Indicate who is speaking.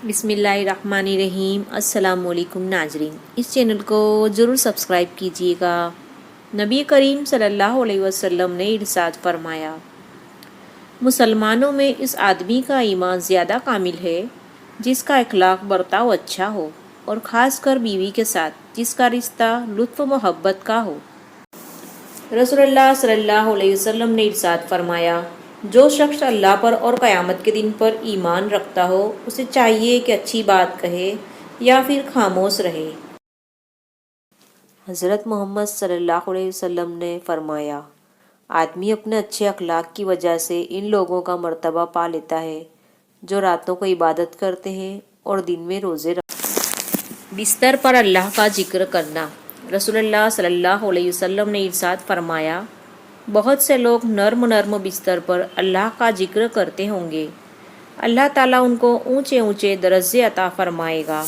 Speaker 1: بسم اللہ الرحمن الرحیم۔ السلام علیکم ناظرین، اس چینل کو ضرور سبسکرائب کیجیے گا۔ نبی کریم صلی اللہ علیہ وسلم نے ارشاد فرمایا، مسلمانوں میں اس آدمی کا ایمان زیادہ کامل ہے جس کا اخلاق برتاؤ اچھا ہو، اور خاص کر بیوی کے ساتھ جس کا رشتہ لطف و محبت کا ہو۔ رسول اللہ صلی اللہ علیہ وسلم نے ارشاد فرمایا، جو شخص اللہ پر اور قیامت کے دن پر ایمان رکھتا ہو اسے چاہیے کہ اچھی بات کہے یا پھر خاموش رہے۔ حضرت محمد صلی اللہ علیہ وسلم نے فرمایا، آدمی اپنے اچھے اخلاق کی وجہ سے ان لوگوں کا مرتبہ پا لیتا ہے جو راتوں کو عبادت کرتے ہیں اور دن میں روزے رکھتے ہیں۔ بستر پر اللہ کا ذکر کرنا۔ رسول اللہ صلی اللہ علیہ وسلم نے ارشاد فرمایا، بہت سے لوگ نرم بستر پر اللہ کا ذکر کرتے ہوں گے، اللہ تعالیٰ ان کو اونچے درجے عطا فرمائے گا۔